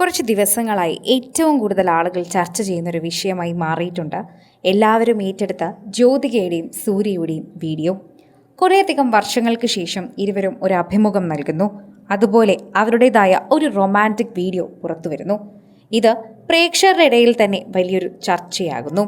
കുറച്ച് ദിവസങ്ങളായി ഏറ്റവും കൂടുതൽ ആളുകൾ ചർച്ച ചെയ്യുന്നൊരു വിഷയമായി മാറിയിട്ടുണ്ട് എല്ലാവരും ഏറ്റെടുത്ത ജ്യോതികയുടെയും സൂര്യയുടെയും വീഡിയോ. കുറേയധികം വർഷങ്ങൾക്ക് ശേഷം ഇരുവരും ഒരു അഭിമുഖം നൽകുന്നു. അതുപോലെ അവരുടേതായ ഒരു റൊമാൻറ്റിക് വീഡിയോ പുറത്തു വരുന്നു. ഇത് പ്രേക്ഷകരുടെ ഇടയിൽ തന്നെ വലിയൊരു ചർച്ചയാകുന്നു.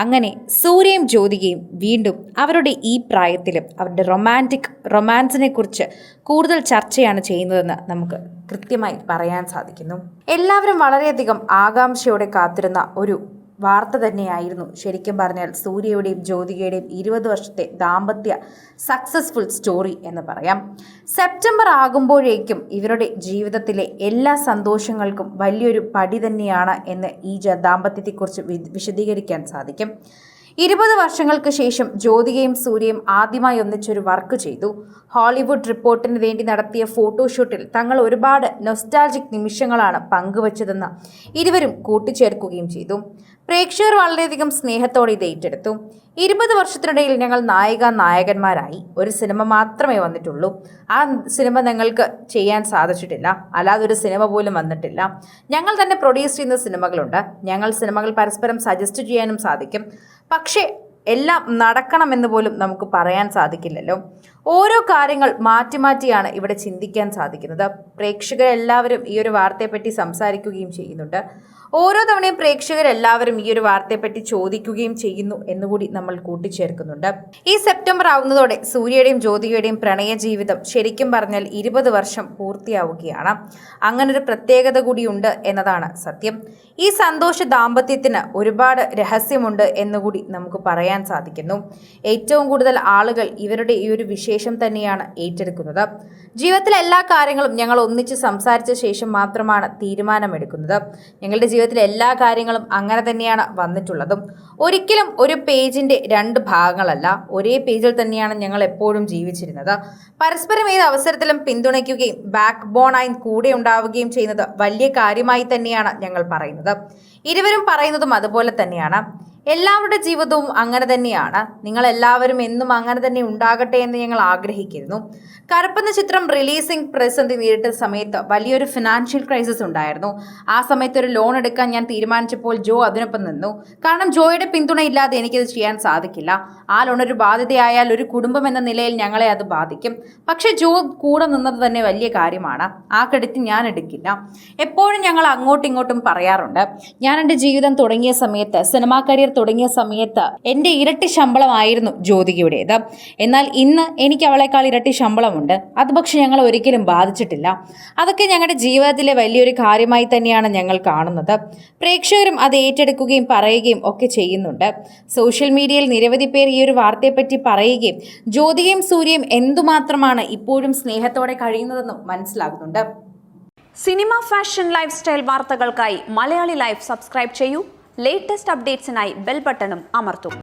അങ്ങനെ സൂര്യയും ജ്യോതികയും വീണ്ടും അവരുടെ ഈ പ്രായത്തിലും അവരുടെ റൊമാൻസിനെ കുറിച്ച് കൂടുതൽ ചർച്ചയാണ് ചെയ്യുന്നതെന്ന് നമുക്ക് കൃത്യമായി പറയാൻ സാധിക്കുന്നു. എല്ലാവരും വളരെയധികം ആകാംക്ഷയോടെ കാത്തിരുന്ന ഒരു വാർത്ത തന്നെയായിരുന്നു ശരിക്കും പറഞ്ഞാൽ സൂര്യയുടെയും ജ്യോതികയുടെയും 20 വർഷത്തെ ദാമ്പത്യ സക്സസ്ഫുൾ സ്റ്റോറി എന്ന് പറയാം. സെപ്റ്റംബർ ആകുമ്പോഴേക്കും ഇവരുടെ ജീവിതത്തിലെ എല്ലാ സന്തോഷങ്ങൾക്കും വലിയൊരു പടി തന്നെയാണ് എന്ന് ഈ ദാമ്പത്യത്തെക്കുറിച്ച് വിശദീകരിക്കാൻ സാധിക്കും. 20 വർഷങ്ങൾക്ക് ശേഷം ജ്യോതികയും സൂര്യയും ആദ്യമായി ഒന്നിച്ചൊരു വർക്ക് ചെയ്തു. ഹോളിവുഡ് റിപ്പോർട്ടിന് വേണ്ടി നടത്തിയ ഫോട്ടോഷൂട്ടിൽ തങ്ങൾ ഒരുപാട് നൊസ്റ്റാൾജിക് നിമിഷങ്ങളാണ് പങ്കുവച്ചതെന്ന് ഇരുവരും കൂട്ടിച്ചേർക്കുകയും ചെയ്തു. പ്രേക്ഷകർ വളരെയധികം സ്നേഹത്തോടെ ഇത് ഏറ്റെടുത്തു. 20 വർഷത്തിനിടയിൽ ഞങ്ങൾ നായകന്മാരായി. ഒരു സിനിമ മാത്രമേ വന്നിട്ടുള്ളൂ. ആ സിനിമ ഞങ്ങൾക്ക് ചെയ്യാൻ സാധിച്ചിട്ടില്ല. അല്ലാതെ ഒരു സിനിമ പോലും വന്നിട്ടില്ല. ഞങ്ങൾ തന്നെ പ്രൊഡ്യൂസ് ചെയ്യുന്ന സിനിമകളുണ്ട്. ഞങ്ങൾ സിനിമകൾ പരസ്പരം സജസ്റ്റ് ചെയ്യാനും സാധിക്കും. പക്ഷേ എല്ലാം നടക്കണമെന്ന് പോലും നമുക്ക് പറയാൻ സാധിക്കില്ലല്ലോ. ഓരോ കാര്യങ്ങൾ മാറ്റിയാണ് ഇവിടെ ചിന്തിക്കാൻ സാധിക്കുന്നത്. പ്രേക്ഷകരെല്ലാവരും ഈ ഒരു വാർത്തയെപ്പറ്റി സംസാരിക്കുകയും ചെയ്യുന്നുണ്ട്. ഓരോ തവണയും പ്രേക്ഷകരെല്ലാവരും ഈ ഒരു വാർത്തയെപ്പറ്റി ചോദിക്കുകയും ചെയ്യുന്നു എന്നുകൂടി നമ്മൾ കൂട്ടിച്ചേർക്കുന്നുണ്ട്. ഈ സെപ്റ്റംബർ ആവുന്നതോടെ സൂര്യയുടെയും ജ്യോതികയുടെയും പ്രണയ ജീവിതം ശരിക്കും പറഞ്ഞാൽ 20 വർഷം പൂർത്തിയാവുകയാണ്. അങ്ങനൊരു പ്രത്യേകത കൂടിയുണ്ട് എന്നതാണ് സത്യം. ഈ സന്തോഷ ദാമ്പത്യത്തിന് ഒരുപാട് രഹസ്യമുണ്ട് എന്നുകൂടി നമുക്ക് പറയാൻ സാധിക്കുന്നു. ഏറ്റവും കൂടുതൽ ആളുകൾ ഇവരുടെ ഈ ഒരു വിശേഷം തന്നെയാണ് ഏറ്റെടുക്കുന്നത്. ജീവിതത്തിലെ എല്ലാ കാര്യങ്ങളും ഞങ്ങൾ ഒന്നിച്ച് സംസാരിച്ച ശേഷം മാത്രമാണ് തീരുമാനമെടുക്കുന്നത്. ഞങ്ങളുടെ ജീവിതത്തിലെ എല്ലാ കാര്യങ്ങളും അങ്ങനെ തന്നെയാണ് വന്നിട്ടുള്ളതും. ഒരിക്കലും ഒരു പേജിൻ്റെ 2 ഭാഗങ്ങളല്ല, ഒരേ പേജിൽ തന്നെയാണ് ഞങ്ങൾ എപ്പോഴും ജീവിച്ചിരുന്നത്. പരസ്പരം ഏത് അവസരത്തിലും പിന്തുണയ്ക്കുകയും ബാക്ക് ബോണായി കൂടെ ഉണ്ടാവുകയും ചെയ്യുന്നത് വലിയ കാര്യമായി തന്നെയാണ് ഞങ്ങൾ പറയുന്നത്. ഇരുവരും പറയുന്നതും അതുപോലെ തന്നെയാണ്. എല്ലാവരുടെ ജീവിതവും അങ്ങനെ തന്നെയാണ്. നിങ്ങളെല്ലാവരും എന്നും അങ്ങനെ തന്നെ ഉണ്ടാകട്ടെ എന്ന് ഞങ്ങൾ ആഗ്രഹിക്കുന്നു. കറുപ്പെന്ന ചിത്രം റിലീസിംഗ് പ്രതിസന്ധി നേരിട്ട സമയത്ത് വലിയൊരു ഫിനാൻഷ്യൽ ക്രൈസിസ് ഉണ്ടായിരുന്നു. ആ സമയത്ത് ഒരു ലോൺ എടുക്കാൻ ഞാൻ തീരുമാനിച്ചപ്പോൾ ജോ അതിനൊപ്പം നിന്നു. കാരണം ജോയുടെ പിന്തുണ ഇല്ലാതെ എനിക്കത് ചെയ്യാൻ സാധിക്കില്ല. ആ ലോൺ ഒരു ബാധ്യതയായാൽ ഒരു കുടുംബം എന്ന നിലയിൽ ഞങ്ങളെ അത് ബാധിക്കും. പക്ഷേ ജോ കൂടെ നിന്നത് തന്നെ വലിയ കാര്യമാണ്. ആ ക്രെഡിറ്റ് ഞാൻ എടുക്കില്ല. എപ്പോഴും ഞങ്ങൾ അങ്ങോട്ടും ഇങ്ങോട്ടും പറയാറുണ്ട്. ഞാൻ എൻ്റെ ജീവിതം തുടങ്ങിയ സമയത്ത്, സിനിമാ കരിയർ തുടങ്ങിയ സമയത്ത് എൻ്റെ ഇരട്ടി ശമ്പളമായിരുന്നു ജ്യോതികയുടേത്. എന്നാൽ ഇന്ന് എനിക്ക് അവളെക്കാൾ ഇരട്ടി ശമ്പളമുണ്ട്. അത് പക്ഷെ ഞങ്ങൾ ഒരിക്കലും ബാധിച്ചിട്ടില്ല. അതൊക്കെ ഞങ്ങളുടെ ജീവിതത്തിലെ വലിയൊരു കാര്യമായി തന്നെയാണ് ഞങ്ങൾ കാണുന്നത്. പ്രേക്ഷകരും അത് ഏറ്റെടുക്കുകയും പറയുകയും ഒക്കെ ചെയ്യുന്നുണ്ട്. സോഷ്യൽ മീഡിയയിൽ നിരവധി പേർ ഈ ഒരു വാർത്തയെപ്പറ്റി പറയുകയും ജ്യോതികയും സൂര്യയും എന്തുമാത്രമാണ് ഇപ്പോഴും സ്നേഹത്തോടെ കഴിയുന്നതെന്നും മനസ്സിലാകുന്നുണ്ട്. സിനിമ, ഫാഷൻ, ലൈഫ് സ്റ്റൈൽ വാർത്തകൾക്കായി മലയാളി ലൈഫ് സബ്സ്ക്രൈബ് ചെയ്യൂ. ലേറ്റസ്റ്റ് അപ്ഡേറ്റ്സിനായി ബെൽ ബട്ടണും അമർത്തൂ.